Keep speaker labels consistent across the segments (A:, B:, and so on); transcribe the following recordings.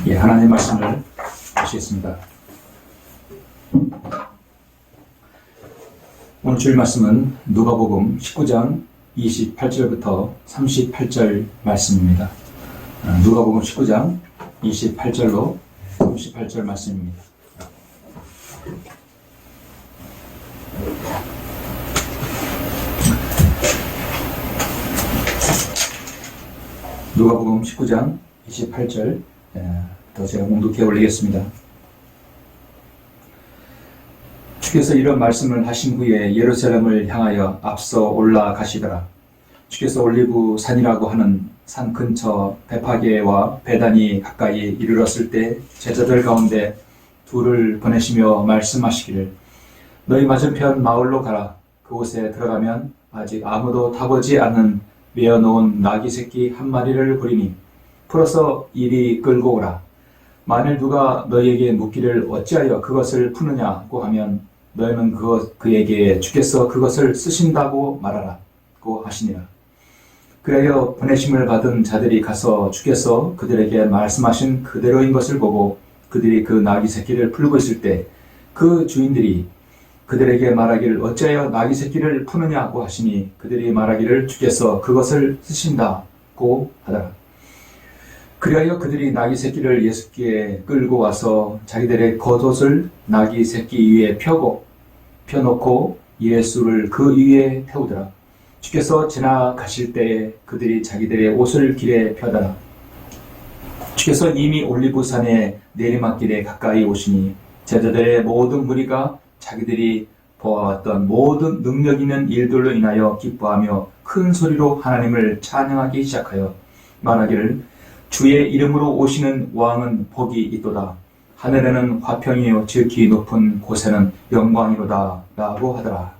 A: 예, 하나님의 말씀을 보시겠습니다. 오늘 주일 말씀은 누가복음 19장 28절부터 38절 말씀입니다. 누가복음 19장 28절로 38절 말씀입니다. 누가복음 19장 28절 더 제가 봉독해 올리겠습니다. 주께서 이런 말씀을 하신 후에 예루살렘을 향하여 앞서 올라가시더라. 주께서 올리브 산이라고 하는 산 근처 베파게와 베단이 가까이 이르렀을 때 제자들 가운데 둘을 보내시며 말씀하시기를 너희 맞은편 마을로 가라. 그곳에 들어가면 아직 아무도 타보지 않는 메어놓은 나귀 새끼 한 마리를 보리니 풀어서 이리 끌고 오라. 만일 누가 너희에게 묻기를 어찌하여 그것을 푸느냐고 하면 너희는 그에게 주께서 그것을 쓰신다고 말하라고 하시니라. 그래야 보내심을 받은 자들이 가서 주께서 그들에게 말씀하신 그대로인 것을 보고 그들이 그 나귀 새끼를 풀고 있을 때 그 주인들이 그들에게 말하기를 어찌하여 나귀 새끼를 푸느냐고 하시니 그들이 말하기를 주께서 그것을 쓰신다고 하더라. 그리하여 그들이 나귀 새끼를 예수께 끌고 와서 자기들의 겉옷을 나귀 새끼 위에 펴놓고 예수를 그 위에 태우더라. 주께서 지나가실 때에 그들이 자기들의 옷을 길에 펴더라. 주께서 이미 올리브산의 내리막길에 가까이 오시니 제자들의 모든 무리가 자기들이 보아왔던 모든 능력 있는 일들로 인하여 기뻐하며 큰 소리로 하나님을 찬양하기 시작하여 말하기를 주의 이름으로 오시는 왕은 복이 있도다. 하늘에는 화평이요 지극히 높은 곳에는 영광이로다 라고 하더라.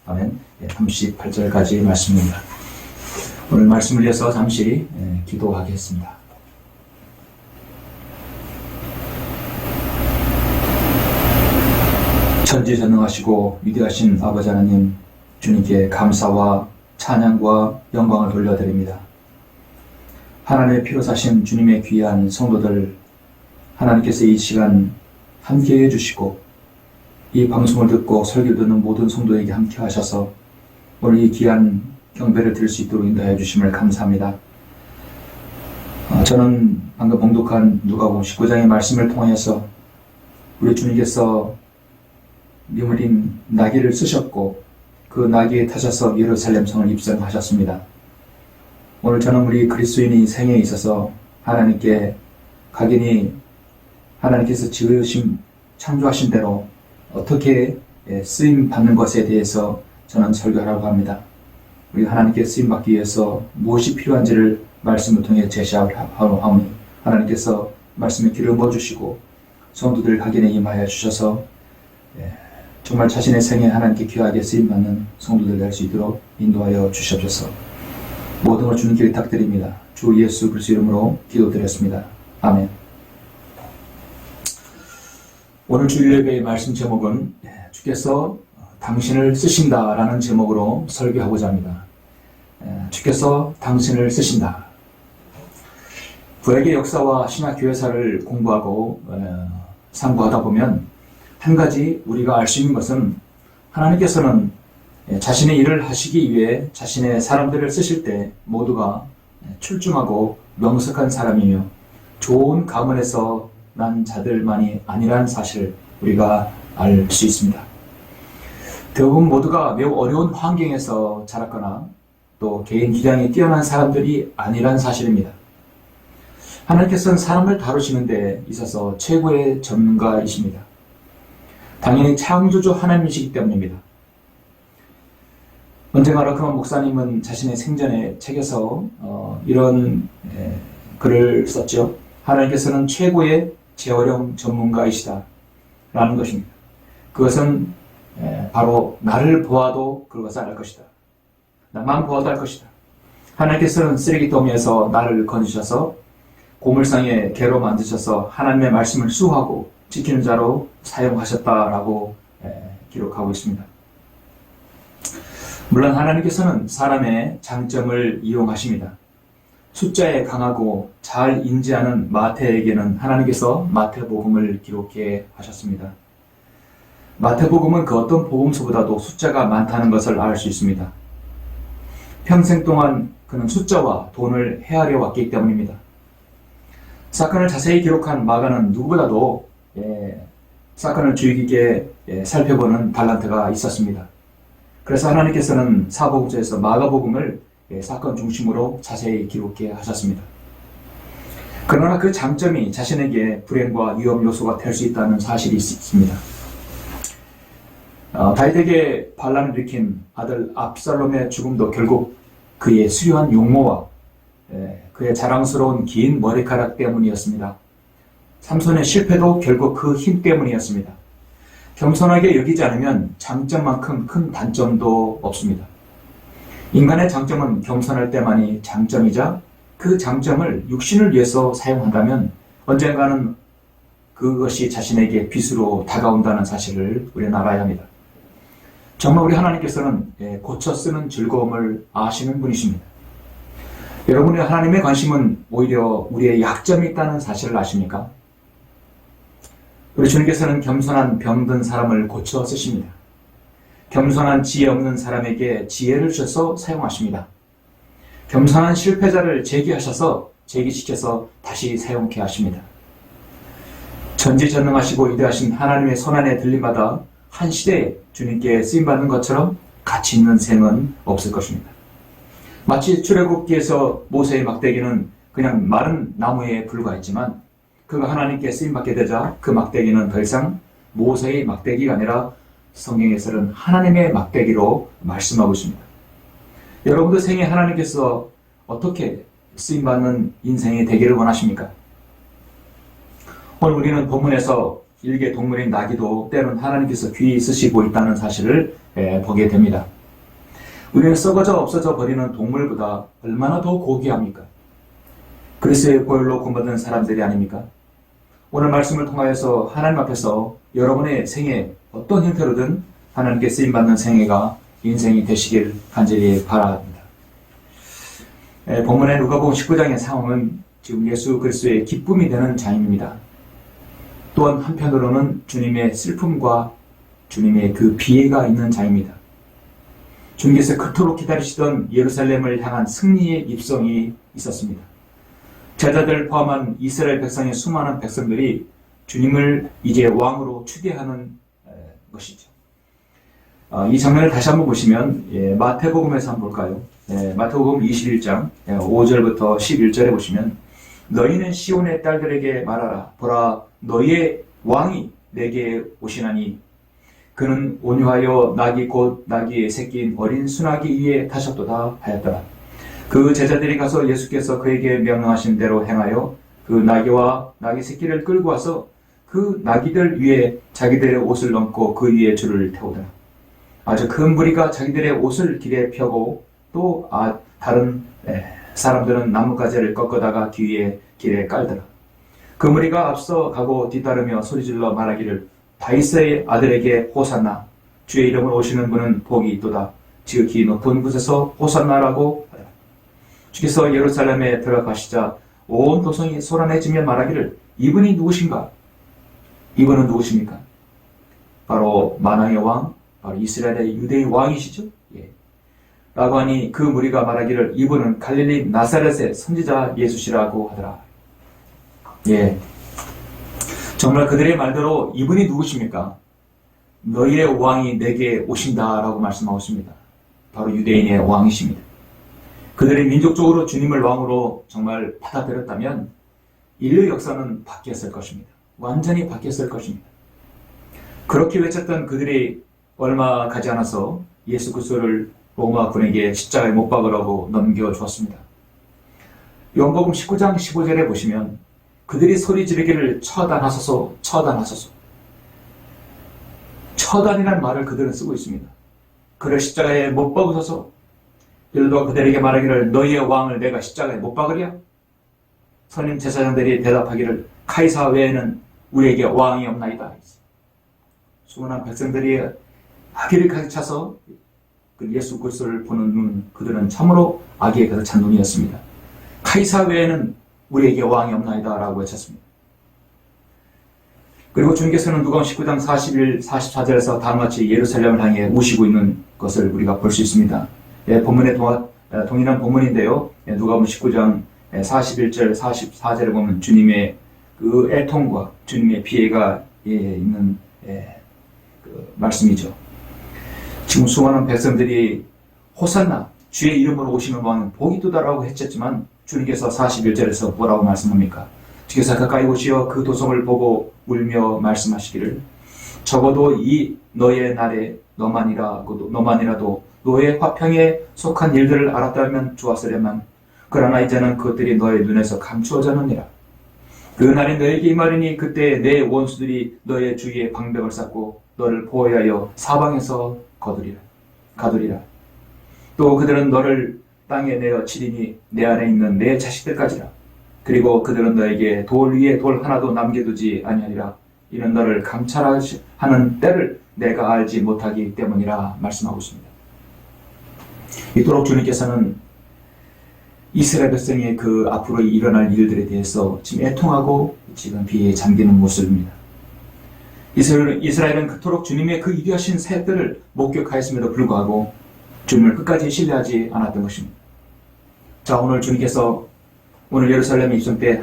A: 아멘. 38절까지 말씀입니다. 오늘 말씀을 위해서 잠시 기도하겠습니다. 천지전능하시고 위대하신 아버지 하나님, 주님께 감사와 찬양과 영광을 돌려드립니다. 하나님의 피로 사신 주님의 귀한 성도들, 하나님께서 이 시간 함께해 주시고 이 방송을 듣고 설교를 듣는 모든 성도에게 함께 하셔서 오늘 이 귀한 경배를 드릴 수 있도록 인도해 주심을 감사합니다. 저는 방금 봉독한 누가복음 19장의 말씀을 통해서 우리 주님께서 미물인 나귀를 쓰셨고 그 나귀에 타셔서 예루살렘 성을 입성하셨습니다. 오늘 저는 우리 그리스도인이 생에 있어서 하나님께 각인이 하나님께서 창조하신 대로 어떻게 쓰임 받는 것에 대해서 저는 설교하라고 합니다. 우리 하나님께 쓰임 받기 위해서 무엇이 필요한지를 말씀을 통해 제시하오니 하나님께서 말씀에 기름 부어주시고 성도들 각인에 임하여 주셔서 정말 자신의 생에 하나님께 귀하게 쓰임받는 성도들 될 수 있도록 인도하여 주시옵소서. 모든 걸 주님께 부탁드립니다. 주 예수 그리스도 이름으로 기도드렸습니다. 아멘. 오늘 주일 예배의 말씀 제목은 주께서 당신을 쓰신다라는 제목으로 설교하고자 합니다. 주께서 당신을 쓰신다. 구약의 역사와 신약 교회사를 공부하고 상고하다 보면 한 가지 우리가 알 수 있는 것은 하나님께서는 자신의 일을 하시기 위해 자신의 사람들을 쓰실 때 모두가 출중하고 명석한 사람이며 좋은 가문에서 난 자들만이 아니라는 사실을 우리가 알 수 있습니다. 대부분 모두가 매우 어려운 환경에서 자랐거나 또 개인 기량이 뛰어난 사람들이 아니라는 사실입니다. 하나님께서는 사람을 다루시는 데 있어서 최고의 전문가이십니다. 당연히 창조주 하나님이시기 때문입니다. 언젠가 러크만 목사님은 자신의 생전에 책에서 이런 글을 썼죠. 하나님께서는 최고의 재활용 전문가이시다 라는 것입니다. 그것은 바로 나를 보아도 그것을 알 것이다. 나만 보아도 알 것이다. 하나님께서는 쓰레기더미에서 나를 건지셔서 고물상에 개로 만드셔서 하나님의 말씀을 수호하고 지키는 자로 사용하셨다라고 기록하고 있습니다. 물론 하나님께서는 사람의 장점을 이용하십니다. 숫자에 강하고 잘 인지하는 마태에게는 하나님께서 마태복음을 기록해 하셨습니다. 마태복음은 그 어떤 복음서보다도 숫자가 많다는 것을 알 수 있습니다. 평생 동안 그는 숫자와 돈을 헤아려 왔기 때문입니다. 사건을 자세히 기록한 마가는 누구보다도 사건을 주의 깊게 살펴보는 달란트가 있었습니다. 그래서 하나님께서는 사복음서에서 마가복음을 사건 중심으로 자세히 기록해 하셨습니다. 그러나 그 장점이 자신에게 불행과 위험 요소가 될 수 있다는 사실이 있습니다. 다윗에게 반란을 일으킨 아들 압살롬의 죽음도 결국 그의 수려한 용모와 그의 자랑스러운 긴 머리카락 때문이었습니다. 삼손의 실패도 결국 그 힘 때문이었습니다. 겸손하게 여기지 않으면 장점만큼 큰 단점도 없습니다. 인간의 장점은 겸손할 때만이 장점이자 그 장점을 육신을 위해서 사용한다면 언젠가는 그것이 자신에게 빚으로 다가온다는 사실을 우리는 알아야 합니다. 정말 우리 하나님께서는 고쳐 쓰는 즐거움을 아시는 분이십니다. 여러분의 하나님의 관심은 오히려 우리의 약점이 있다는 사실을 아십니까? 우리 주님께서는 겸손한 병든 사람을 고쳐 쓰십니다. 겸손한 지혜 없는 사람에게 지혜를 주셔서 사용하십니다. 겸손한 실패자를 제기시켜서 다시 사용케 하십니다. 전지전능하시고 위대하신 하나님의 손안에 들림받아 한 시대에 주님께 쓰임받는 것처럼 가치 있는 셈은 없을 것입니다. 마치 출애굽기에서 모세의 막대기는 그냥 마른 나무에 불과했지만 그가 하나님께 쓰임받게 되자 그 막대기는 더 이상 모세의 막대기가 아니라 성경에서는 하나님의 막대기로 말씀하고 있습니다. 여러분도 생애 하나님께서 어떻게 쓰임받는 인생이 되기를 원하십니까? 오늘 우리는 본문에서 일개 동물인 나귀도 때론 하나님께서 귀히 쓰시고 있다는 사실을 보게 됩니다. 우리는 썩어져 없어져 버리는 동물보다 얼마나 더 고귀합니까? 그리스도의 보혈로 구원받은 사람들이 아닙니까? 오늘 말씀을 통하여서 하나님 앞에서 여러분의 생애 어떤 형태로든 하나님께 쓰임받는 생애가 인생이 되시길 간절히 바랍니다. 본문의 누가복음 19장의 상황은 지금 예수 그리스도의 기쁨이 되는 장입니다. 또한 한편으로는 주님의 슬픔과 주님의 그 비애가 있는 장입니다. 주님께서 그토록 기다리시던 예루살렘을 향한 승리의 입성이 있었습니다. 제자들 포함한 이스라엘 백성의 수많은 백성들이 주님을 이제 왕으로 추대하는 것이죠. 이 장면을 다시 한번 보시면 마태복음에서 한번 볼까요? 마태복음 21장 5절부터 11절에 보시면 너희는 시온의 딸들에게 말하라. 보라, 너희의 왕이 내게 오시나니 그는 온유하여 나귀 곧 나귀의 새끼인 어린 수나귀 위에 타셨도다 하였더라. 그 제자들이 가서 예수께서 그에게 명령하신 대로 행하여 그 나귀와 나귀 새끼를 끌고 와서 그 나귀들 위에 자기들의 옷을 넘고 그 위에 줄을 태우더라. 아주 큰 무리가 자기들의 옷을 길에 펴고 또 다른 사람들은 나뭇가지를 꺾어다가 뒤에 길에 깔더라. 그 무리가 앞서 가고 뒤따르며 소리질러 말하기를 다윗의 아들에게 호산나, 주의 이름으로 오시는 분은 복이 있도다. 지극히 높은 곳에서 호산나라고 하더라. 주께서 예루살렘에 들어가시자 온 도성이 소란해지며 말하기를 이분이 누구신가? 이분은 누구십니까? 바로 만왕의 왕, 바로 이스라엘의 유대의 왕이시죠? 라고 하니 그 무리가 말하기를 이분은 갈릴리 나사렛의 선지자 예수시라고 하더라. 정말 그들의 말대로 이분이 누구십니까? 너희의 왕이 내게 오신다라고 말씀하고 있습니다. 바로 유대인의 왕이십니다. 그들이 민족적으로 주님을 왕으로 정말 받아들였다면 인류 역사는 바뀌었을 것입니다. 완전히 바뀌었을 것입니다. 그렇게 외쳤던 그들이 얼마 가지 않아서 예수 그리스도를 로마 군에게 십자가에 못 박으라고 넘겨주었습니다. 요한복음 19장 15절에 보시면 그들이 소리 지르기를 처단하소서, 처단하소서. 처단이라는 말을 그들은 쓰고 있습니다. 그를 십자가에 못 박으소서. 빌라도가 그들에게 말하기를 너희의 왕을 내가 십자가에 못 박으랴? 선임 제사장들이 대답하기를 카이사 외에는 우리에게 왕이 없나이다. 수많은 백성들이 악의를 가득 차서 예수 그리스도를 보는 눈, 그들은 참으로 악의에 가득 찬 눈이었습니다. 카이사 외에는 우리에게 왕이 없나이다 라고 외쳤습니다. 그리고 주님께서는 누가복음 19장 41, 44절에서 다음같이 예루살렘을 향해 우시고 있는 것을 우리가 볼 수 있습니다. 본문에 동일한 본문인데요. 누가복음 19장 41절, 44절에 보면 주님의 그 애통과 주님의 피해가 있는 그 말씀이죠. 지금 수많은 백성들이 호산나 주의 이름으로 오시는 왕은 복이 두다라고 했지만 주님께서 41절에서 뭐라고 말씀합니까? 주께서 가까이 오시어 그 도성을 보고 울며 말씀하시기를 적어도 이 너의 날에 너만이라도 너의 화평에 속한 일들을 알았다면 좋았으려만 그러나 이제는 그것들이 너의 눈에서 감추어졌느니라. 그 날이 너에게 임하리니 그때 내 원수들이 너의 주위에 방벽을 쌓고 너를 보호하여 사방에서 가두리라. 또 그들은 너를 땅에 내어 치리니 내 안에 있는 내 자식들까지라. 그리고 그들은 너에게 돌 위에 돌 하나도 남겨두지 아니하리라. 이는 너를 감찰하는 때를 내가 알지 못하기 때문이라 말씀하고 있습니다. 이토록 주님께서는 이스라엘 백성의 그 앞으로 일어날 일들에 대해서 지금 애통하고 지금 비에 잠기는 모습입니다. 이스라엘은 그토록 주님의 그 위대하신 사역들을 목격하였음에도 불구하고 주님을 끝까지 신뢰하지 않았던 것입니다. 자, 오늘 주님께서 오늘 예루살렘 입성 때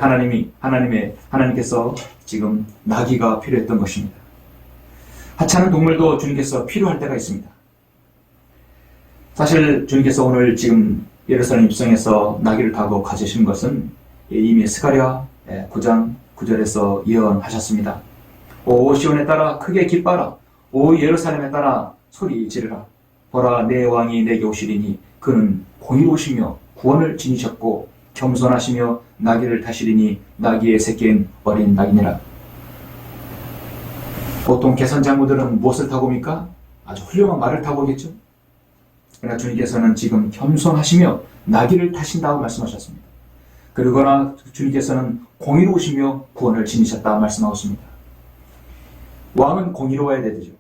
A: 하나님께서 지금 나귀가 필요했던 것입니다. 하찮은 동물도 주님께서 필요할 때가 있습니다. 사실 주님께서 오늘 지금 예루살렘 입성에서 나귀를 타고 가시는 것은 이미 스가랴 9장 9절에서 예언하셨습니다. 오 시온에 따라 크게 기뻐하라. 오 예루살렘에 따라 소리 지르라. 보라 내 왕이 내게 오시리니 그는 공의로우시며 구원을 지니셨고 겸손하시며 나귀를 타시리니 나귀의 새끼인 어린 나귀니라. 보통 개선장로들은 무엇을 타고 옵니까? 아주 훌륭한 말을 타고 오겠죠. 그러나 주님께서는 지금 겸손하시며 나귀를 타신다고 말씀하셨습니다. 그러거나 주님께서는 공의로우시며 구원을 지니셨다 말씀하고 있습니다. 왕은 공의로워야 되죠.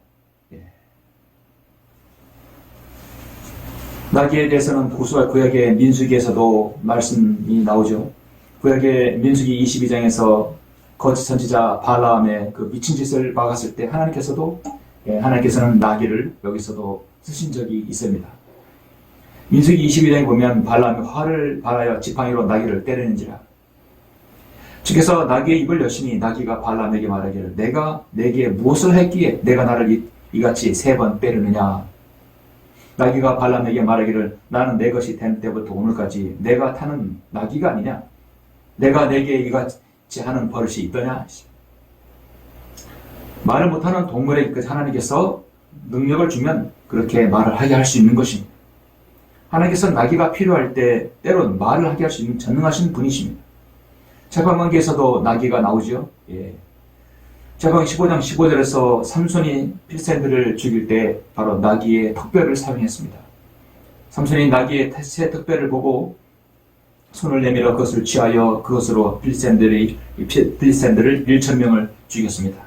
A: 나귀에 대해서는 구약의 민수기에서도 말씀이 나오죠. 구약의 민수기 22장에서 거짓 선지자 발라암의 그 미친 짓을 막았을 때 하나님께서는 나귀를 여기서도 쓰신 적이 있습니다. 민수기 22장에 보면 발라암이 화를 발하여 지팡이로 나귀를 때리는지라. 주께서 나귀의 입을 여시니 나귀가 발라암에게 말하기를 내가 내게 무엇을 했기에 내가 나를 이같이 3번 때리느냐. 나귀가 발람에게 말하기를 나는 내 것이 된 때부터 오늘까지 내가 타는 나귀가 아니냐? 내가 내게 이같이 하는 버릇이 있더냐? 말을 못하는 동물에게 하나님께서 능력을 주면 그렇게 말을 하게 할 수 있는 것입니다. 하나님께서 나귀가 필요할 때 때론 말을 하게 할 수 있는 전능하신 분이십니다. 제방관계에서도 나귀가 나오죠. 제방 15장 15절에서 삼손이 필스타인들을 죽일 때 바로 나귀의 턱뼈를 사용했습니다. 삼손이 나귀의 새 턱뼈를 보고 손을 내밀어 그것을 취하여 그것으로 필스타인들을 1,000명을 죽였습니다.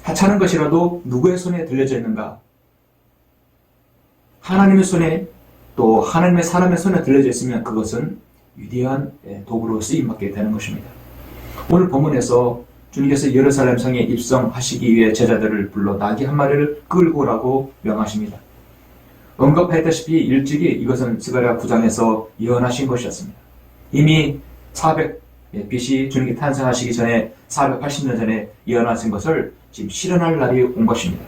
A: 하찮은 것이라도 누구의 손에 들려져 있는가? 하나님의 손에 또 하나님의 사람의 손에 들려져 있으면 그것은 위대한 도구로 쓰임받게 되는 것입니다. 오늘 본문에서 주님께서 예루살렘 성에 입성하시기 위해 제자들을 불러 나귀 한 마리를 끌고 오라고 명하십니다. 언급했다시피 일찍이 이것은 스가랴 9장에서 예언하신 것이었습니다. 이미 400 BC 주님이 탄생하시기 전에 480년 전에 예언하신 것을 지금 실현할 날이 온 것입니다.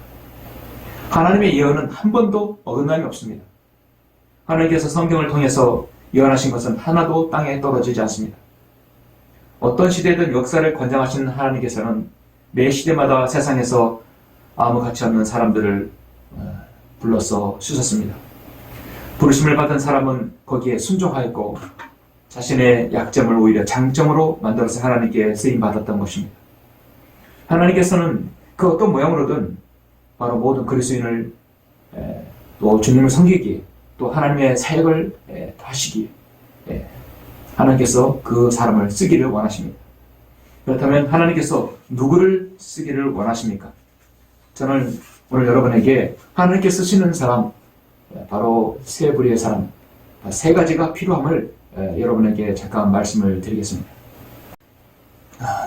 A: 하나님의 예언은 한 번도 어긋남이 없습니다. 하나님께서 성경을 통해서 예언하신 것은 하나도 땅에 떨어지지 않습니다. 어떤 시대든 역사를 관장하시는 하나님께서는 매 시대마다 세상에서 아무 가치 없는 사람들을 불러서 쓰셨습니다. 부르심을 받은 사람은 거기에 순종하였고 자신의 약점을 오히려 장점으로 만들어서 하나님께 쓰임받았던 것입니다. 하나님께서는 그 어떤 모양으로든 바로 모든 그리스도인을 또 주님을 섬기기에 또 하나님의 사역을 하시기에 하나님께서 그 사람을 쓰기를 원하십니다. 그렇다면 하나님께서 누구를 쓰기를 원하십니까? 저는 오늘 여러분에게 하나님께 쓰시는 사람, 바로 세 부류의 사람, 세 가지가 필요함을 여러분에게 잠깐 말씀을 드리겠습니다.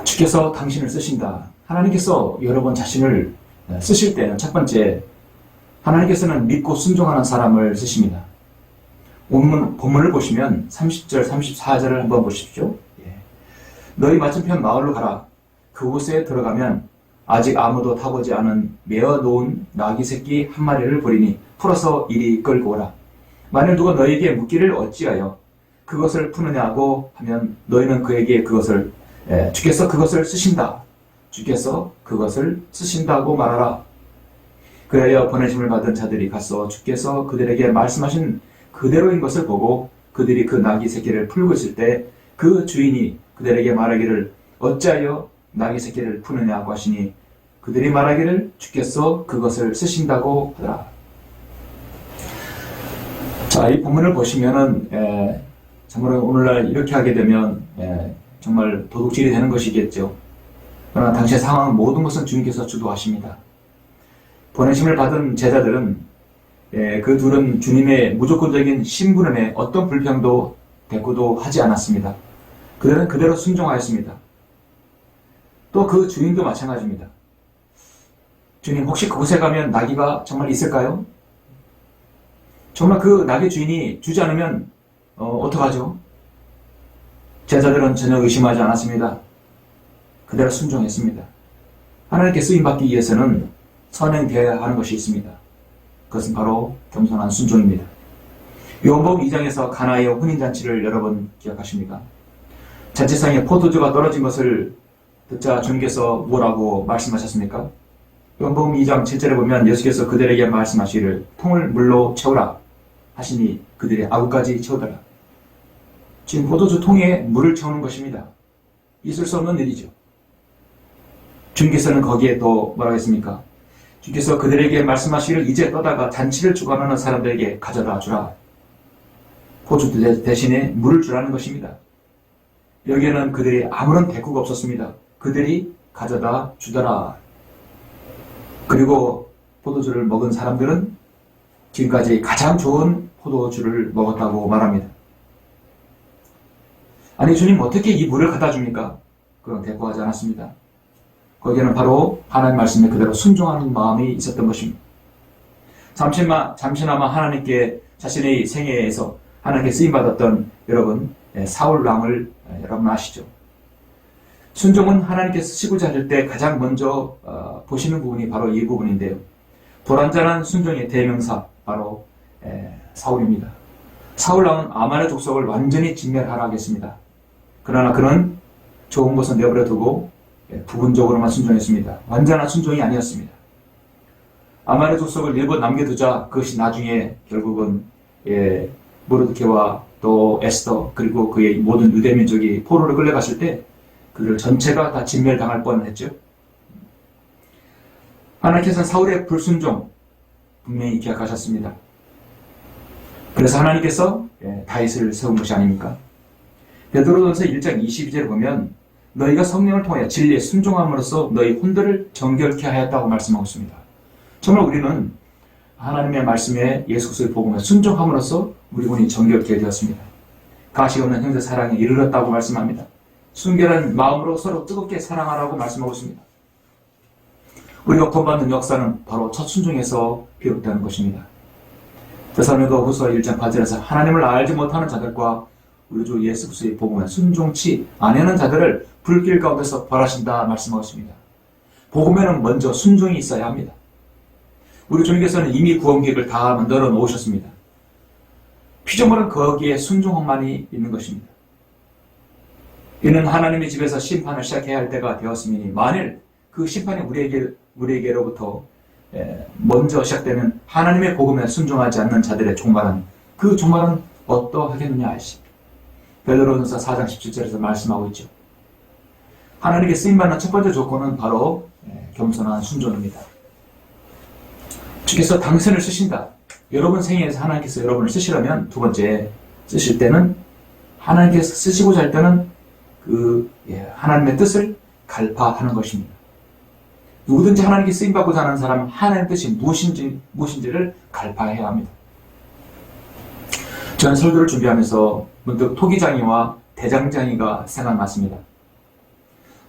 A: 주께서 당신을 쓰신다. 하나님께서 여러분 자신을 쓰실 때는 첫 번째, 하나님께서는 믿고 순종하는 사람을 쓰십니다. 본문을 보시면 30절, 34절을 한번 보십시오. 너희 맞은편 마을로 가라. 그곳에 들어가면 아직 아무도 타보지 않은 메어 놓은 나귀 새끼 한 마리를 보리니 풀어서 이리 끌고 오라. 만일 누가 너에게 묻기를 어찌하여 그것을 푸느냐고 하면 너희는 그에게 주께서 그것을 쓰신다. 주께서 그것을 쓰신다고 말하라. 그리하여 보내심을 받은 자들이 가서 주께서 그들에게 말씀하신 그대로인 것을 보고 그들이 그 나귀 새끼를 풀고 있을 때 그 주인이 그들에게 말하기를 어찌하여 나귀 새끼를 푸느냐고 하시니 그들이 말하기를 주께서 그것을 쓰신다고 하더라. 자, 이 본문을 보시면은 정말 오늘날 이렇게 하게 되면 정말 도둑질이 되는 것이겠죠. 그러나 당시의 상황 모든 것은 주님께서 주도하십니다. 보내심을 받은 제자들은 그 둘은 주님의 무조건적인 심부름에 어떤 불평도 대꾸도 하지 않았습니다. 그들은 그대로 순종하였습니다. 또 그 주인도 마찬가지입니다. 주님, 혹시 그곳에 가면 나귀가 정말 있을까요? 정말 그 나귀 주인이 주지 않으면 어떡하죠? 제자들은 전혀 의심하지 않았습니다. 그대로 순종했습니다. 하나님께 쓰임받기 위해서는 선행되어야 하는 것이 있습니다. 그것은 바로 겸손한 순종입니다. 요한복음 2장에서 가나의 혼인잔치를 여러분 기억하십니까? 잔치상에 포도주가 떨어진 것을 듣자 주님께서 뭐라고 말씀하셨습니까? 요한복음 2장 7절에 보면 예수께서 그들에게 말씀하시기를 통을 물로 채우라 하시니 그들이 아구까지 채우더라. 지금 포도주 통에 물을 채우는 것입니다. 있을 수 없는 일이죠. 주님께서는 거기에 또 뭐라고 했습니까? 주께서 그들에게 말씀하시기를 이제 떠다가 잔치를 주관하는 사람들에게 가져다 주라. 포도주 대신에 물을 주라는 것입니다. 여기에는 그들이 아무런 대꾸가 없었습니다. 그들이 가져다 주더라. 그리고 포도주를 먹은 사람들은 지금까지 가장 좋은 포도주를 먹었다고 말합니다. 아니, 주님 어떻게 이 물을 갖다 줍니까? 그건 대꾸하지 않았습니다. 거기에는 바로 하나님 말씀에 그대로 순종하는 마음이 있었던 것입니다. 잠시나마 하나님께 자신의 생애에서 하나님께 쓰임받았던 여러분, 사울 왕을 여러분 아시죠? 순종은 하나님께 쓰시고자 할 때 가장 먼저 보시는 부분이 바로 이 부분인데요. 불완전한 순종의 대명사 바로 사울입니다. 사울 왕은 아말의 족속을 완전히 진멸하라 하겠습니다. 그러나 그는 좋은 것은 내버려 두고 부분적으로만 순종했습니다. 완전한 순종이 아니었습니다. 아말의 족속을 일부 남겨두자 그것이 나중에 결국은 모르드케와 또 에스더 그리고 그의 모든 유대민족이 포로로 끌려갔을 때 그들 전체가 다 진멸당할 뻔했죠. 하나님께서는 사울의 불순종 분명히 기억하셨습니다. 그래서 하나님께서 다윗을 세운 것이 아닙니까? 베드로전서 1장 22절에 보면 너희가 성령을 통하여 진리에 순종함으로써 너희 혼들을 정결케 하였다고 말씀하고 있습니다. 정말 우리는 하나님의 말씀에 예수 그리스도의 복음에 순종함으로써 우리 혼이 정결케 되었습니다. 가시 없는 형제 사랑에 이르렀다고 말씀합니다. 순결한 마음으로 서로 뜨겁게 사랑하라고 말씀하고 있습니다. 우리가 구원받는 역사는 바로 첫 순종에서 비롯되는 것입니다. 데살로니가후서 1장 8절에서 하나님을 알지 못하는 자들과 우리 주 예수 그리스도의 복음에 순종치 아니하는 자들을 불길 가운데서 벌하신다 말씀하고 있습니다. 복음에는 먼저 순종이 있어야 합니다. 우리 주님께서는 이미 구원 계획을 다 만들어 놓으셨습니다. 피조물은 거기에 순종함만이 있는 것입니다. 이는 하나님의 집에서 심판을 시작해야 할 때가 되었으니 만일 그 심판이 우리에게로부터 먼저 시작되면 하나님의 복음에 순종하지 않는 자들의 종말은 그 종말은 어떠하겠느냐 하시. 베드로전서 4장 17절에서 말씀하고 있죠. 하나님께 쓰임받는 첫 번째 조건은 바로 겸손한 순종입니다. 주께서 당신을 쓰신다. 여러분 생애에서 하나님께서 여러분을 쓰시려면 두 번째 쓰실 때는 하나님께서 쓰시고자 할 때는 하나님의 뜻을 갈파하는 것입니다. 누구든지 하나님께 쓰임받고자 하는 사람은 하나님의 뜻이 무엇인지를 갈파해야 합니다. 저는 설교를 준비하면서 문득 토기장이와 대장장이가 생각났습니다.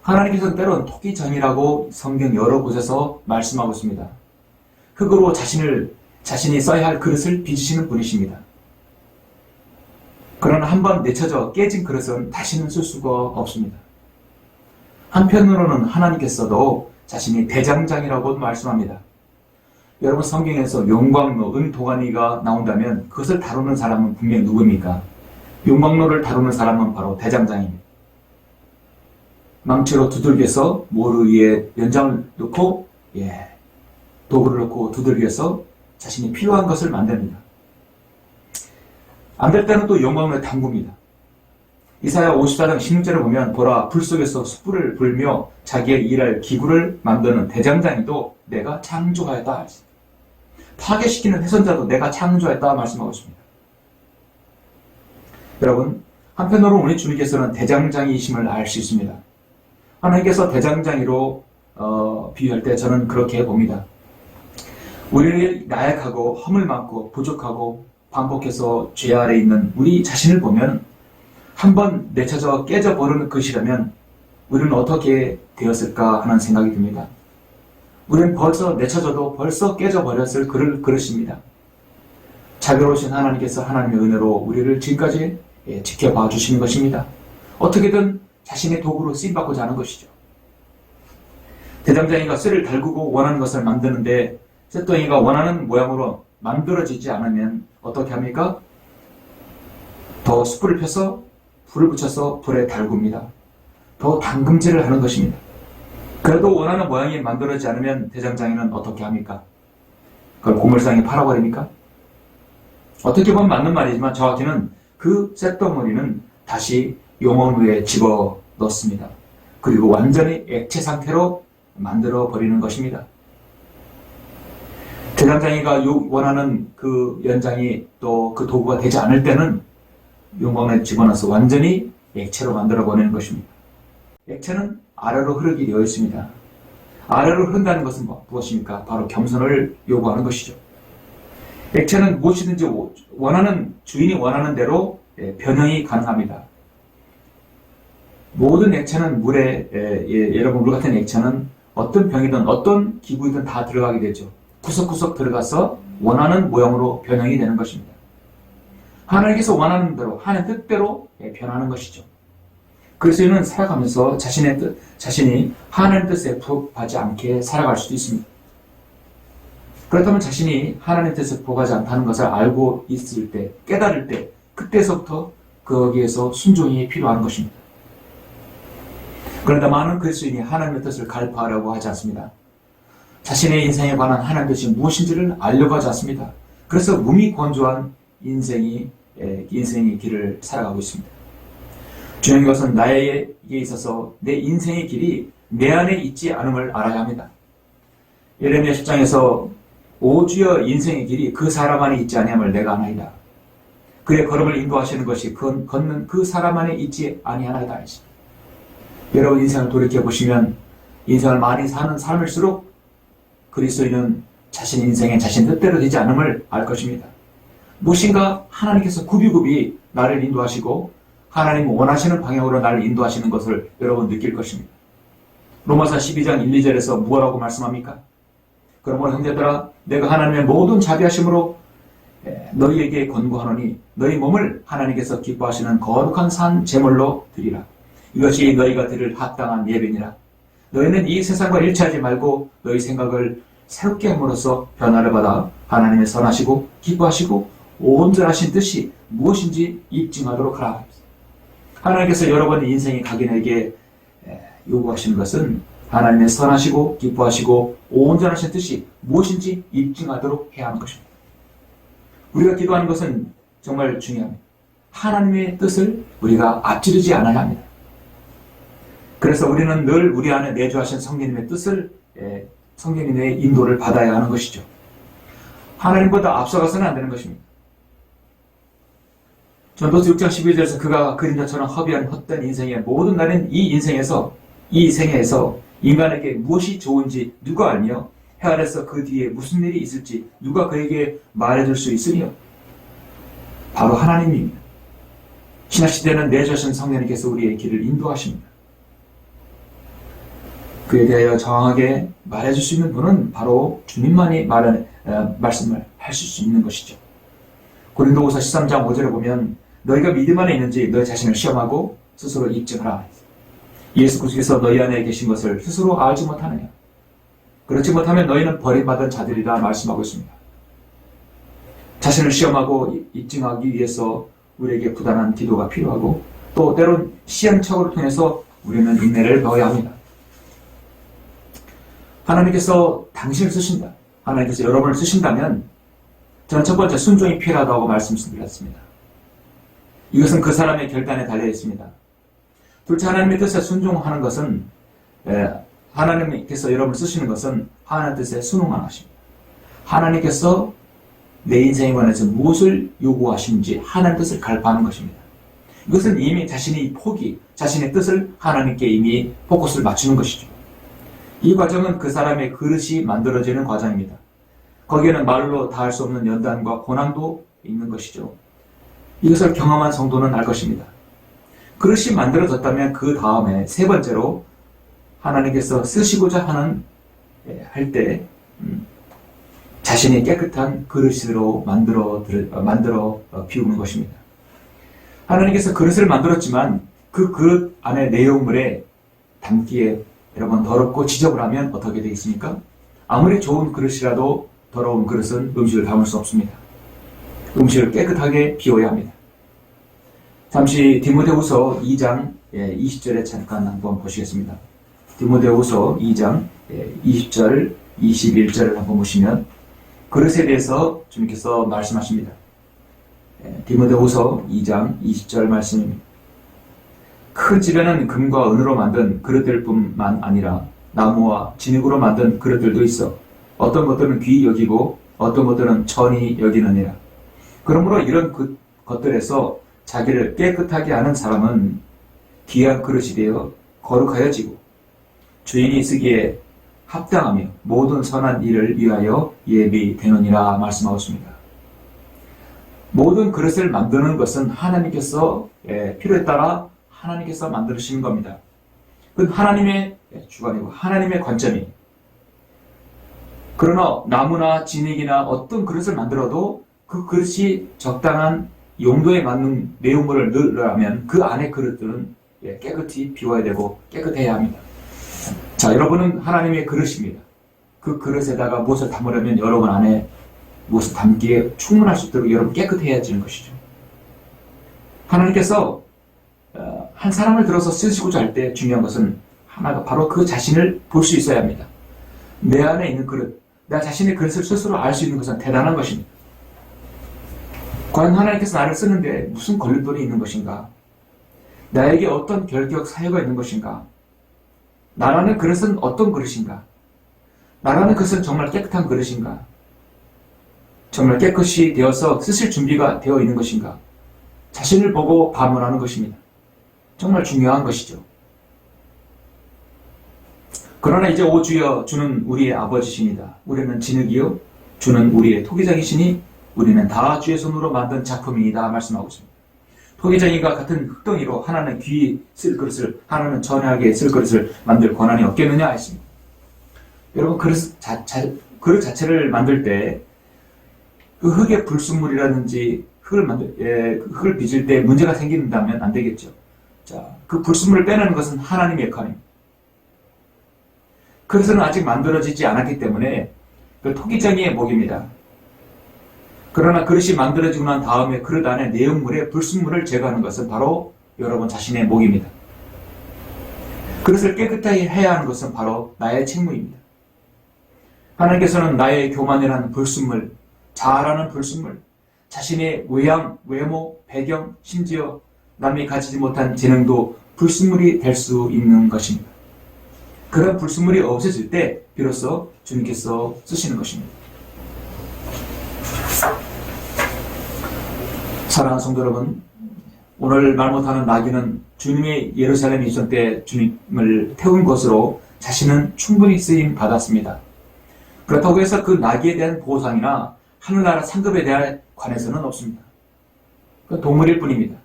A: 하나님께서는 때론 토기장이라고 성경 여러 곳에서 말씀하고 있습니다. 흙으로 자신이 써야 할 그릇을 빚으시는 분이십니다. 그러나 한번 내쳐져 깨진 그릇은 다시는 쓸 수가 없습니다. 한편으로는 하나님께서도 자신이 대장장이라고 말씀합니다. 여러분, 성경에서 용광로, 은도가니가 나온다면 그것을 다루는 사람은 분명히 누구입니까? 용광로를 다루는 사람은 바로 대장장입니다. 망치로 두들겨서 모루 위에 연장을 넣고 도구를 넣고 두들겨서 자신이 필요한 것을 만듭니다. 안 될 때는 또 용광로에 담굽니다. 이사야 54장 16절을 보면 보라, 불 속에서 숯불을 불며 자기의 일할 기구를 만드는 대장장이도 내가 창조하였다. 파괴시키는 훼손자도 내가 창조했다 말씀하고 있습니다. 여러분, 한편으로 우리 주님께서는 대장장이이심을 알 수 있습니다. 하나님께서 대장장이로 비유할 때 저는 그렇게 봅니다. 우리 나약하고 허물 많고 부족하고 반복해서 죄 아래 있는 우리 자신을 보면 한번 내쳐져 깨져버리는 것이라면 우리는 어떻게 되었을까 하는 생각이 듭니다. 우리는 벌써 내쳐져도 벌써 깨져버렸을 그릇입니다. 자비로우신 하나님께서 하나님의 은혜로 우리를 지금까지 지켜봐 주시는 것입니다. 어떻게든 자신의 도구로 쓰임받고자 하는 것이죠. 대장장이가 쇠를 달구고 원하는 것을 만드는데 쇳덩이가 원하는 모양으로 만들어지지 않으면 어떻게 합니까? 더 숯불을 펴서 불을 붙여서 불에 달굽니다. 더 담금질을 하는 것입니다. 그래도 원하는 모양이 만들어지지 않으면 대장장이는 어떻게 합니까? 그걸 고물상에 팔아버립니까? 어떻게 보면 맞는 말이지만 정확히는 그 쇳덩어리는 다시 용원위에 집어 넣습니다. 그리고 완전히 액체 상태로 만들어 버리는 것입니다. 대장장이가 원하는 그 연장이 또 그 도구가 되지 않을 때는 용광로에 집어넣어서 완전히 액체로 만들어 버리는 것입니다. 액체는 아래로 흐르게 되어 있습니다. 아래로 흐른다는 것은 무엇입니까? 바로 겸손을 요구하는 것이죠. 액체는 무엇이든지 주인이 원하는 대로 변형이 가능합니다. 모든 액체는 물에, 여러분 물 같은 액체는 어떤 병이든 어떤 기구이든 다 들어가게 되죠. 구석구석 들어가서 원하는 모양으로 변형이 되는 것입니다. 하나님께서 원하는 대로, 하나님 뜻대로 변하는 것이죠. 그래서 이는 살아가면서 자신이 하나님 뜻에 부합하지 않게 살아갈 수도 있습니다. 그렇다면 자신이 하나님 뜻에 부합하지 않다는 것을 알고 있을 때, 깨달을 때, 그때서부터 거기에서 순종이 필요한 것입니다. 그런데 많은 그리스도인이 하나님의 뜻을 갈파하려고 하지 않습니다. 자신의 인생에 관한 하나님의 뜻이 무엇인지를 알려고 하지 않습니다. 그래서 무미건조한 인생의 길을 살아가고 있습니다. 중요한 것은 나에게 있어서 내 인생의 길이 내 안에 있지 않음을 알아야 합니다. 예레미야 10장에서 오 주여 인생의 길이 그 사람 안에 있지 아니함을 내가 아나이다. 그의 걸음을 인도하시는 것이 걷는 그 사람 안에 있지 아니하나이다. 여러분 인생을 돌이켜보시면 인생을 많이 사는 삶일수록 그리스도인은 자신 인생에 자신 뜻대로 되지 않음을 알 것입니다. 무엇인가 하나님께서 굽이굽이 나를 인도하시고 하나님 원하시는 방향으로 나를 인도하시는 것을 여러분 느낄 것입니다. 로마서 12장 1, 2절에서 무엇라고 말씀합니까? 그러므로 형제들아 내가 하나님의 모든 자비하심으로 너희에게 권고하노니 너희 몸을 하나님께서 기뻐하시는 거룩한 산 제물로 드리라. 이것이 너희가 드릴 합당한 예배니라. 너희는 이 세상과 일치하지 말고 너희 생각을 새롭게 함으로써 변화를 받아 하나님의 선하시고 기뻐하시고 온전하신 뜻이 무엇인지 입증하도록 하라. 하나님께서 여러분의 인생이 각인에게 요구하시는 것은 하나님의 선하시고 기뻐하시고 온전하신 뜻이 무엇인지 입증하도록 해야 하는 것입니다. 우리가 기도하는 것은 정말 중요합니다. 하나님의 뜻을 우리가 앞지르지 않아야 합니다. 그래서 우리는 늘 우리 안에 내주하신 성령님의 뜻을 성령님의 인도를 받아야 하는 것이죠. 하나님보다 앞서가서는 안 되는 것입니다. 전도서 6장 12절에서 그가 그림자처럼 허비한 헛된 인생의 모든 날인 이 생에서 인간에게 무엇이 좋은지 누가 알며 해 아래서 그 뒤에 무슨 일이 있을지 누가 그에게 말해줄 수 있으며 바로 하나님입니다. 신학시대는 내주신 성령님께서 우리의 길을 인도하십니다. 그에 대하여 정확하게 말해줄 수 있는 분은 바로 주님만이 말씀을 하실 수 있는 것이죠. 고린도후서 13장 5절에 보면 너희가 믿음 안에 있는지 너희 자신을 시험하고 스스로 입증하라. 예수 그리스도께서 너희 안에 계신 것을 스스로 알지 못하느냐. 그렇지 못하면 너희는 버림받은 자들이라 말씀하고 있습니다. 자신을 시험하고 입증하기 위해서 우리에게 부단한 기도가 필요하고 또 때론 시행착오를 통해서 우리는 인내를 배워야 합니다. 하나님께서 당신을 쓰신다. 하나님께서 여러분을 쓰신다면 저는 첫 번째 순종이 필요하다고 말씀드렸습니다. 이것은 그 사람의 결단에 달려 있습니다. 둘째, 하나님의 뜻에 순종하는 것은 하나님께서 여러분을 쓰시는 것은 하나님의 뜻에 순응하는 것입니다. 하나님께서 내 인생에 관해서 무엇을 요구하시는지 하나님의 뜻을 갈파하는 것입니다. 이것은 이미 자신의 포기, 자신의 뜻을 하나님께 이미 포커스를 맞추는 것이죠. 이 과정은 그 사람의 그릇이 만들어지는 과정입니다. 거기에는 말로 다할 수 없는 연단과 고난도 있는 것이죠. 이것을 경험한 성도는 알 것입니다. 그릇이 만들어졌다면 그 다음에 세 번째로 하나님께서 쓰시고자 할 때 자신이 깨끗한 그릇으로 만들어 비우는 것입니다. 하나님께서 그릇을 만들었지만 그 그릇 안에 내용물에 담기에 여러분 더럽고 지저분하면 어떻게 되겠습니까? 아무리 좋은 그릇이라도 더러운 그릇은 음식을 담을 수 없습니다. 음식을 깨끗하게 비워야 합니다. 잠시 디모데후서 2장 20절에 잠깐 한번 보시겠습니다. 디모데후서 2장 20절, 21절을 한번 보시면 그릇에 대해서 주님께서 말씀하십니다. 디모데후서 2장 20절 말씀입니다. 큰 집에는 금과 은으로 만든 그릇들 뿐만 아니라 나무와 진흙으로 만든 그릇들도 있어 어떤 것들은 귀히 여기고 어떤 것들은 천히 여기느니라. 그러므로 이런 것들에서 자기를 깨끗하게 하는 사람은 귀한 그릇이 되어 거룩하여지고 주인이 쓰기에 합당하며 모든 선한 일을 위하여 예비되느니라 말씀하고 있습니다. 모든 그릇을 만드는 것은 하나님께서 필요에 따라 하나님께서 만드시는 겁니다. 그건 하나님의 주관이고 하나님의 관점이. 그러나 나무나 진흙이나 어떤 그릇을 만들어도 그 그릇이 적당한 용도에 맞는 내용물을 넣으려면 그 안에 그릇들은 깨끗이 비워야 되고 깨끗해야 합니다. 자, 여러분은 하나님의 그릇입니다. 그 그릇에다가 무엇을 담으려면 여러분 안에 무엇을 담기에 충분할 수 있도록 여러분 깨끗해야지는 것이죠. 하나님께서 한 사람을 들어서 쓰시고자 할 때 중요한 것은 하나가 바로 그 자신을 볼 수 있어야 합니다. 내 안에 있는 그릇, 나 자신의 그릇을 스스로 알 수 있는 것은 대단한 것입니다. 과연 하나님께서 나를 쓰는데 무슨 걸림돌이 있는 것인가? 나에게 어떤 결격 사유가 있는 것인가? 나라는 그릇은 어떤 그릇인가? 나라는 그릇은 정말 깨끗한 그릇인가? 정말 깨끗이 되어서 쓰실 준비가 되어 있는 것인가? 자신을 보고 반문하는 것입니다. 정말 중요한 것이죠. 그러나 이제 오 주여, 주는 우리의 아버지시니다. 우리는 진흙이요, 주는 우리의 토기장이시니 우리는 다 주의 손으로 만든 작품이다 말씀하고 있습니다. 토기장이가 같은 흙덩이로 하나는 귀히 쓸 그릇을, 하나는 전하게 쓸 그릇을 만들 권한이 없겠느냐 했습니다. 여러분, 그릇 자체를 만들 때 그 흙의 불순물이라든지 흙을 빚을 때 문제가 생긴다면 안 되겠죠. 자, 그 불순물을 빼내는 것은 하나님의 역할입니다. 그릇은 아직 만들어지지 않았기 때문에 그 토기장이의 목입니다. 그러나 그릇이 만들어지고 난 다음에 그릇 안에 내용물의 불순물을 제거하는 것은 바로 여러분 자신의 목입니다. 그릇을 깨끗하게 해야 하는 것은 바로 나의 책무입니다. 하나님께서는 나의 교만이라는 불순물, 자아라는 불순물, 자신의 외양, 외모, 배경, 심지어 남이 가지지 못한 재능도 불순물이 될 수 있는 것입니다. 그런 불순물이 없어질 때 비로소 주님께서 쓰시는 것입니다. 사랑하는 성도 여러분, 오늘 말 못하는 나귀는 주님의 예루살렘 이전 때 주님을 태운 것으로 자신은 충분히 쓰임 받았습니다. 그렇다고 해서 그 나귀에 대한 보상이나 하늘나라 상급에 대한 관해서는 없습니다. 그 동물일 뿐입니다.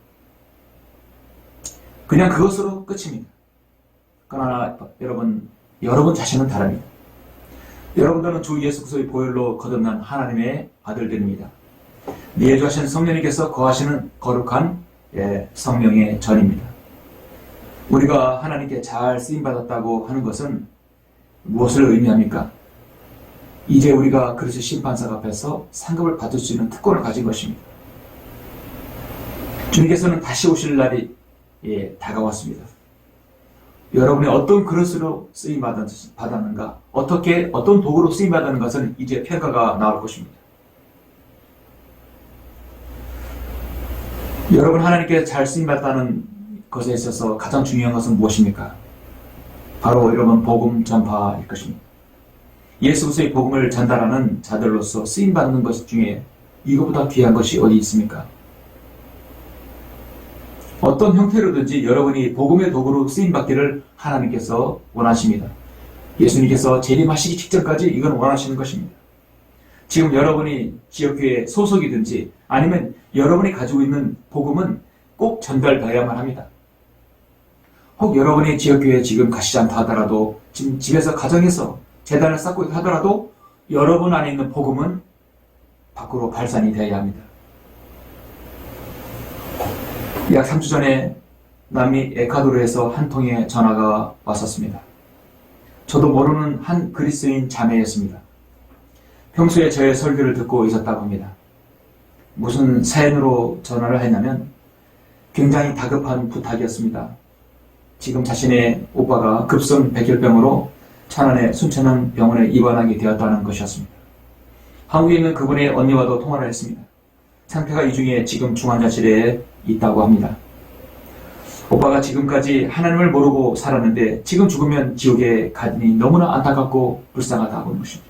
A: 그냥 그것으로 끝입니다. 그러나 여러분 자신은 다릅니다. 여러분들은 주 예수 그리스도의 보혈로 거듭난 하나님의 아들들입니다. 내주하신 성령님께서 거하시는 거룩한 성령의 전입니다. 우리가 하나님께 잘 쓰임받았다고 하는 것은 무엇을 의미합니까? 이제 우리가 그리스도 심판석 앞에서 상급을 받을 수 있는 특권을 가진 것입니다. 주님께서는 다시 오실 날이 다가왔습니다. 여러분이 어떤 그릇으로 쓰임받았는가, 어떤 도구로 쓰임받는 것은 이제 평가가 나올 것입니다. 여러분 하나님께 잘 쓰임받다는 것에 있어서 가장 중요한 것은 무엇입니까? 바로 여러분 복음 전파일 것입니다. 예수 그리스도의 복음을 전달하는 자들로서 쓰임받는 것 중에 이것보다 귀한 것이 어디 있습니까? 어떤 형태로든지 여러분이 복음의 도구로 쓰임받기를 하나님께서 원하십니다. 예수님께서 재림하시기 직전까지 이건 원하시는 것입니다. 지금 여러분이 지역교회 소속이든지 아니면 여러분이 가지고 있는 복음은 꼭 전달되어야만 합니다. 혹 여러분이 지역교회에 지금 가시지 않다 하더라도 지금 집에서 가정에서 재단을 쌓고 있다 하더라도 여러분 안에 있는 복음은 밖으로 발산이 되어야 합니다. 약 3주 전에 남미 에콰도르에서 한 통의 전화가 왔었습니다. 저도 모르는 한 그리스도인 자매였습니다. 평소에 저의 설교를 듣고 있었다고 합니다. 무슨 사연으로 전화를 했냐면 굉장히 다급한 부탁이었습니다. 지금 자신의 오빠가 급성 백혈병으로 천안의 순천향 병원에 입원하게 되었다는 것이었습니다. 한국에 있는 그분의 언니와도 통화를 했습니다. 상태가 이 중에 지금 중환자실에 있다고 합니다. 오빠가 지금까지 하나님을 모르고 살았는데 지금 죽으면 지옥에 가니 너무나 안타깝고 불쌍하다고 하는 것입니다.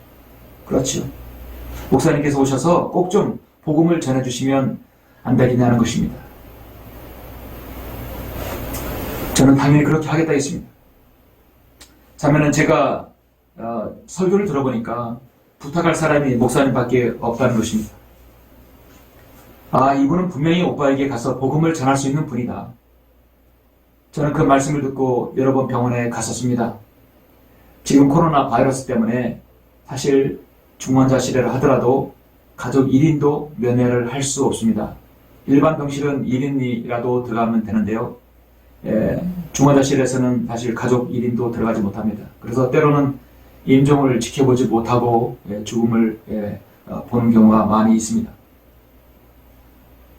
A: 그렇죠. 목사님께서 오셔서 꼭 좀 복음을 전해주시면 안 되겠냐는 것입니다. 저는 당연히 그렇게 하겠다 했습니다. 자매는 제가 설교를 들어보니까 부탁할 사람이 목사님밖에 없다는 것입니다. 이분은 분명히 오빠에게 가서 복음을 전할 수 있는 분이다. 저는 그 말씀을 듣고 여러 번 병원에 갔었습니다. 지금 코로나 바이러스 때문에 사실 중환자실이라 하더라도 가족 1인도 면회를 할 수 없습니다. 일반 병실은 1인이라도 들어가면 되는데요. 중환자실에서는 사실 가족 1인도 들어가지 못합니다. 그래서 때로는 임종을 지켜보지 못하고 죽음을 보는 경우가 많이 있습니다.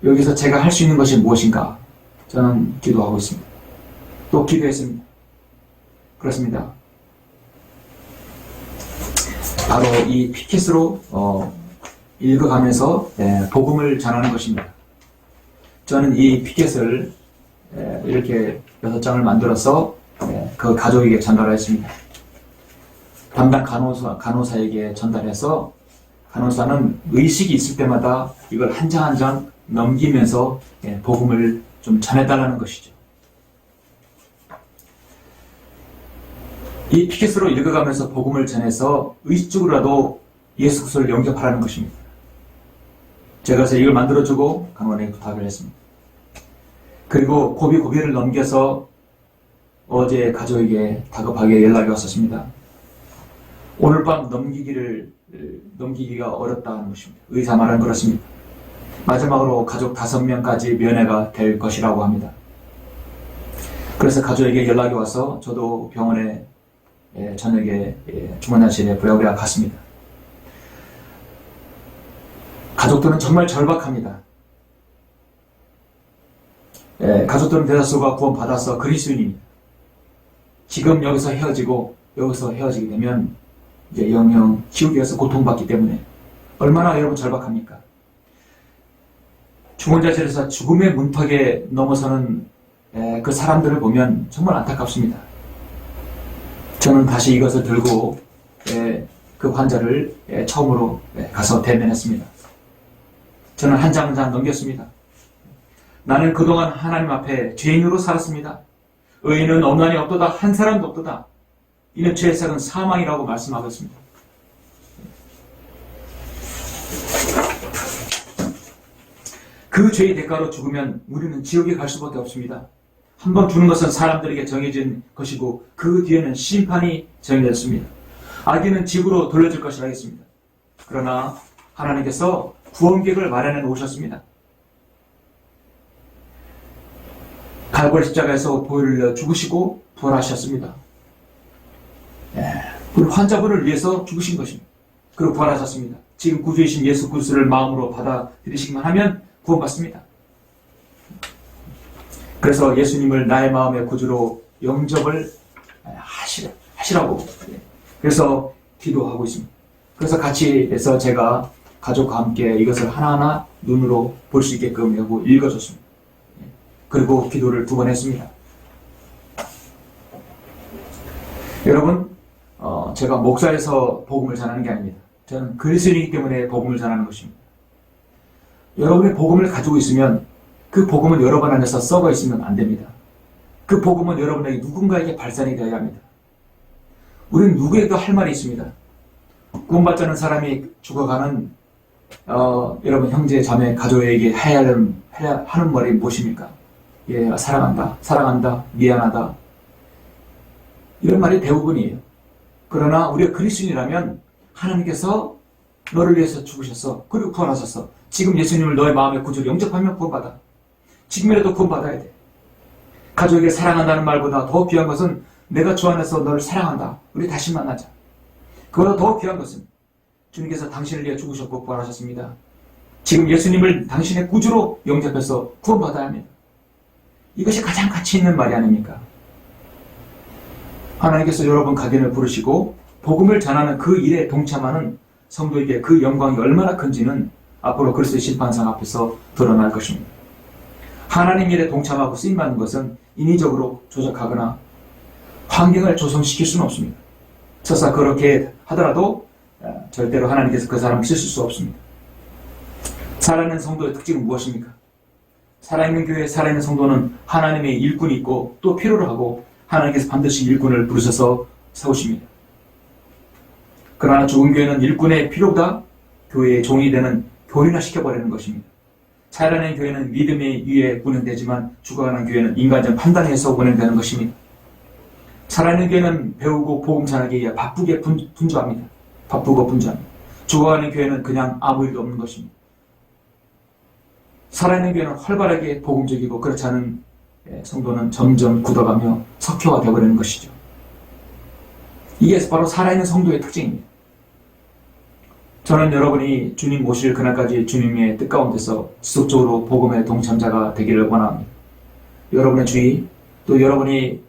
A: 여기서 제가 할 수 있는 것이 무엇인가? 저는 기도하고 있습니다. 또 기도했습니다. 그렇습니다. 바로 이 피켓으로 읽어가면서 복음을 전하는 것입니다. 저는 이 피켓을 이렇게 6장을 만들어서 그 가족에게 전달했습니다. 담당 간호사에게 전달해서 간호사는 의식이 있을 때마다 이걸 한 장 한 장 넘기면서 복음을 좀 전해달라는 것이죠. 이 피켓으로 읽어가면서 복음을 전해서 의식적으로라도 예수 그리스도를 영접하라는 것입니다. 제가 그래서 이걸 만들어주고 간호사에게 부탁을 했습니다. 그리고 고비고비를 넘겨서 어제 가족에게 다급하게 연락이 왔었습니다. 오늘 밤 넘기기가 어렵다는 것입니다. 의사 말은 그렇습니다. 마지막으로 가족 5명까지 면회가 될 것이라고 합니다. 그래서 가족에게 연락이 와서 저도 병원에 저녁에 중환자실에 부랴부랴 갔습니다. 가족들은 정말 절박합니다. 가족들은 대다수가 구원받아서 그리스도인입니다. 지금 여기서 헤어지게 되면 이제 영영 지옥에서 고통받기 때문에 얼마나 여러분 절박합니까? 중환자실에서 죽음의 문턱에 넘어서는 그 사람들을 보면 정말 안타깝습니다. 저는 다시 이것을 들고 그 환자를 처음으로 가서 대면했습니다. 저는 한 장 한 장 넘겼습니다. 나는 그동안 하나님 앞에 죄인으로 살았습니다. 의인은 없나니 없도다. 한 사람도 없도다. 이는 죄의 삭은 사망이라고 말씀하고 있습니다. 그 죄의 대가로 죽으면 우리는 지옥에 갈 수밖에 없습니다. 한 번 죽는 것은 사람들에게 정해진 것이고 그 뒤에는 심판이 정해졌습니다. 악인은 지옥으로 돌려질 것이라 했습니다. 그러나 하나님께서 구원계획을 마련해 놓으셨습니다. 갈보리 십자가에서 보혈을 흘려 죽으시고 부활하셨습니다. 우리 환자분을 위해서 죽으신 것입니다. 그리고 부활하셨습니다. 지금 구주이신 예수 그리스도를 마음으로 받아들이시기만 하면 구원받습니다. 그래서 예수님을 나의 마음의 구주로 영접을 하시라고 그래서 기도하고 있습니다. 그래서 같이 해서 제가 가족과 함께 이것을 하나하나 눈으로 볼 수 있게끔 하고 읽어줬습니다. 그리고 기도를 2번 했습니다. 여러분, 제가 목사에서 복음을 전하는 게 아닙니다. 저는 그리스도인이기 때문에 복음을 전하는 것입니다. 여러분의 복음을 가지고 있으면 그 복음은 여러분 안에서 썩어 있으면 안 됩니다. 그 복음은 여러분에게 누군가에게 발산이 되어야 합니다. 우리는 누구에게도 할 말이 있습니다. 구원받지 않은 사람이 죽어가는 여러분 형제 자매 가족에게 해야 하는 말이 무엇입니까? 예, 사랑한다, 미안하다 이런 말이 대부분이에요. 그러나 우리가 그리스도인이라면 하나님께서 너를 위해서 죽으셨어. 그리고 구원하셨어. 지금 예수님을 너의 마음의 구주로 영접하면 구원받아. 지금이라도 구원받아야 돼. 가족에게 사랑한다는 말보다 더 귀한 것은 내가 주 안에서 너를 사랑한다. 우리 다시 만나자. 그보다 더 귀한 것은 주님께서 당신을 위해 죽으셨고 부활하셨습니다. 지금 예수님을 당신의 구주로 영접해서 구원받아야 합니다. 이것이 가장 가치 있는 말이 아닙니까? 하나님께서 여러분 각인을 부르시고 복음을 전하는 그 일에 동참하는 성도에게 그 영광이 얼마나 큰지는 앞으로 그리스도의 심판상 앞에서 드러날 것입니다. 하나님 일에 동참하고 쓰임받는 것은 인위적으로 조작하거나 환경을 조성시킬 수는 없습니다. 설사 그렇게 하더라도 절대로 하나님께서 그 사람을 쓰실 수 없습니다. 살아있는 성도의 특징은 무엇입니까? 살아있는 교회, 살아있는 성도는 하나님의 일꾼이 있고 또 필요로 하고 하나님께서 반드시 일꾼을 부르셔서 세우십니다. 그러나 죽은 교회는 일꾼의 필요보다 교회의 종이 되는 교인화 시켜버리는 것입니다. 살아있는 교회는 믿음의 위에 운영되지만 죽어가는 교회는 인간적 판단에서 운영되는 것입니다. 살아있는 교회는 배우고 복음 전하기 위해 바쁘게 분주합니다. 바쁘고 분주합니다. 죽어가는 교회는 그냥 아무 일도 없는 것입니다. 살아있는 교회는 활발하게 복음적이고 그렇지 않은 성도는 점점 굳어가며 석회화 되어버리는 것이죠. 이게 바로 살아있는 성도의 특징입니다. 저는 여러분이 주님 모실 그날까지 주님의 뜻 가운데서 지속적으로 복음의 동참자가 되기를 원합니다. 여러분의 주위 또 여러분이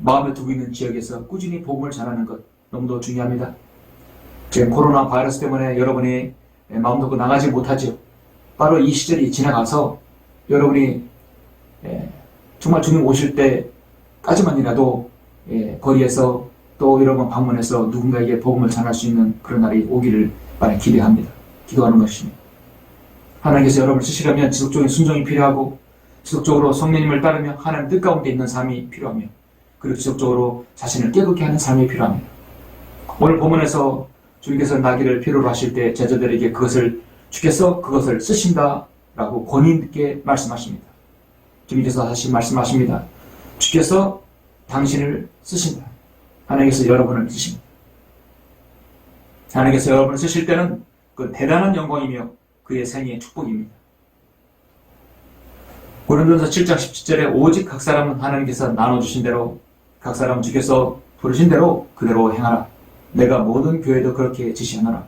A: 마음에 두고 있는 지역에서 꾸준히 복음을 전하는 것 너무도 중요합니다. 지금 코로나 바이러스 때문에 여러분이 마음 놓고 나가지 못하죠. 바로 이 시절이 지나가서 여러분이 정말 주님 오실 때까지만이라도 거리에서 또 여러분 방문해서 누군가에게 복음을 전할 수 있는 그런 날이 오기를 많이 기대합니다. 기도하는 것입니다. 하나님께서 여러분을 쓰시려면 지속적인 순종이 필요하고 지속적으로 성령님을 따르며 하나님 뜻 가운데 있는 삶이 필요하며 그리고 지속적으로 자신을 깨끗게 하는 삶이 필요합니다. 오늘 본문에서 주님께서 나기를 필요로 하실 때 제자들에게 주께서 그것을 쓰신다라고 권위 있게 말씀하십니다. 주님께서 다시 말씀하십니다. 주께서 당신을 쓰신다. 하나님께서 여러분을 쓰십니다. 하나님께서 여러분을 쓰실 때는 그 대단한 영광이며 그의 생애의 축복입니다. 고린도전서 7장 17절에 오직 각 사람은 하나님께서 나눠주신 대로 각 사람은 주께서 부르신 대로 그대로 행하라. 내가 모든 교회도 그렇게 지시하노라.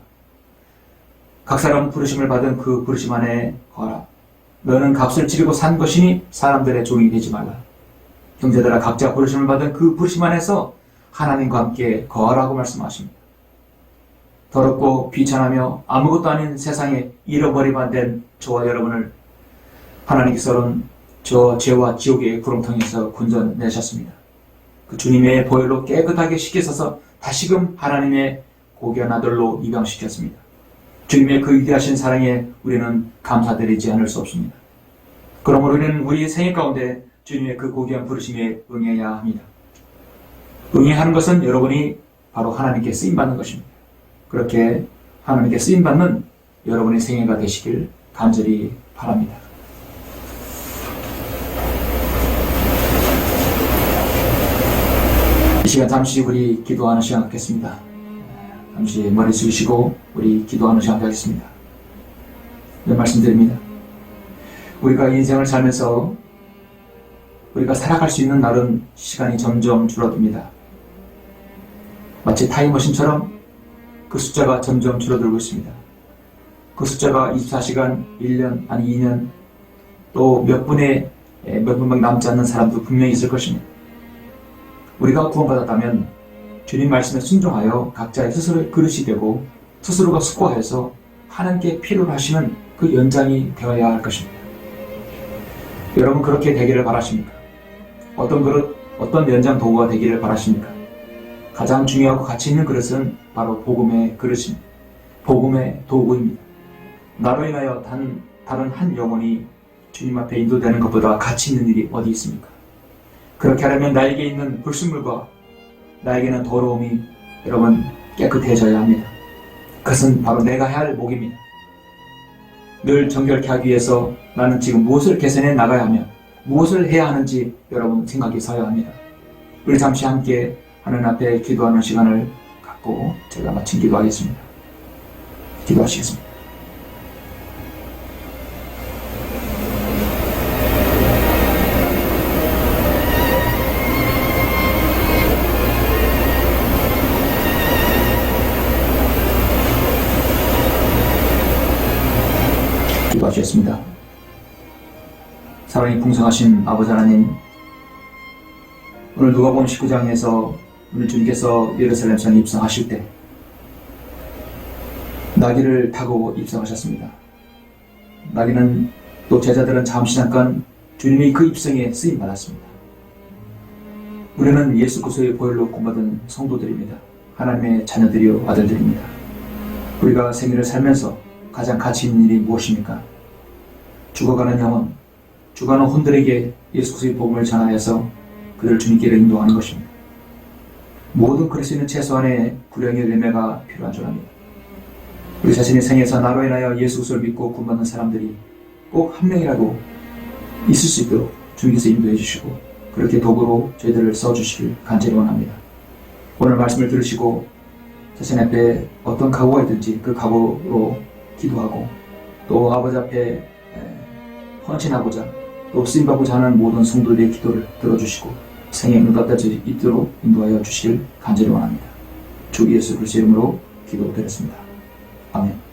A: 각 사람은 부르심을 받은 그 부르심 안에 거하라. 너는 값을 치르고 산 것이니 사람들의 종이 되지 말라. 형제들아 각자 부르심을 받은 그 부르심 안에서 하나님과 함께 거하라고 말씀하십니다. 더럽고 비천하며 아무것도 아닌 세상에 잃어버리만 된 저와 여러분을 하나님께서는 저 죄와 지옥의 구렁텅이에서 건져내셨습니다. 그 주님의 보혈로 깨끗하게 씻기셔서 다시금 하나님의 고귀한 아들로 입양시켰습니다. 주님의 그 위대하신 사랑에 우리는 감사드리지 않을 수 없습니다. 그러므로 우리는 우리 생애 가운데 주님의 그 고귀한 부르심에 응해야 합니다. 응해하는 것은 여러분이 바로 하나님께 쓰임받는 것입니다. 그렇게 하나님께 쓰임받는 여러분의 생애가 되시길 간절히 바랍니다. 이 시간 잠시 우리 기도하는 시간 갖겠습니다. 잠시 머리 숙이시고 우리 기도하는 시간 갖겠습니다. 네, 말씀드립니다. 우리가 인생을 살면서 우리가 살아갈 수 있는 날은 시간이 점점 줄어듭니다. 마치 타임머신처럼 그 숫자가 점점 줄어들고 있습니다. 그 숫자가 24시간, 1년, 아니 2년, 또 몇 분밖에 남지 않는 사람도 분명히 있을 것입니다. 우리가 구원받았다면 주님 말씀에 순종하여 각자의 스스로의 그릇이 되고 스스로가 숙고하여서 하나님께 필요로 하시는 그 연장이 되어야 할 것입니다. 여러분 그렇게 되기를 바라십니까? 어떤 그릇, 어떤 연장 도구가 되기를 바라십니까? 가장 중요하고 가치 있는 그릇은 바로 복음의 그릇입니다. 복음의 도구입니다. 나로 인하여 다른 한 영혼이 주님 앞에 인도되는 것보다 가치 있는 일이 어디 있습니까? 그렇게 하려면 나에게 있는 불순물과 나에게는 더러움이 여러분 깨끗해져야 합니다. 그것은 바로 내가 해야 할 목입니다. 늘 정결케 하기 위해서 나는 지금 무엇을 개선해 나가야 하며 무엇을 해야 하는지 여러분 생각이 서야 합니다. 우리 잠시 함께 하나님 앞에 기도하는 시간을 갖고 제가 마친 기도하겠습니다. 기도하시겠습니다. 기도하시겠습니다. 사랑이 풍성하신 아버지 하나님, 오늘 누가복음 19장에서 오늘 주님께서 예루살렘 성에 입성하실 때 나귀를 타고 입성하셨습니다. 나귀는 또 제자들은 잠시 잠깐 주님의 그 입성에 쓰임 받았습니다. 우리는 예수 그리스도의 보혈로 구원받은 성도들입니다. 하나님의 자녀들이요 아들들입니다. 우리가 생애를 살면서 가장 가치 있는 일이 무엇입니까? 죽어가는 영혼, 죽어가는 혼들에게 예수 그리스도의 복음을 전하여서 그를 주님께로 인도하는 것입니다. 모든 그리스도인은 최소한의 구령의 열매가 필요한 줄 압니다. 우리 자신의 생에서 나로 인하여 예수 그리스도를 믿고 구원받는 사람들이 꼭 한 명이라도 있을 수 있도록 주님께서 인도해 주시고 그렇게 도구로 저희들을 써주시길 간절히 원합니다. 오늘 말씀을 들으시고 자신 앞에 어떤 각오가 있든지 그 각오로 기도하고 또 아버지 앞에 헌신하고자 또 쓰임받고자 하는 모든 성도들의 기도를 들어주시고 생에 응답될 수 있도록 인도하여 주시길 간절히 원합니다. 주 예수 그리스도의 이름으로 기도드렸습니다. 아멘.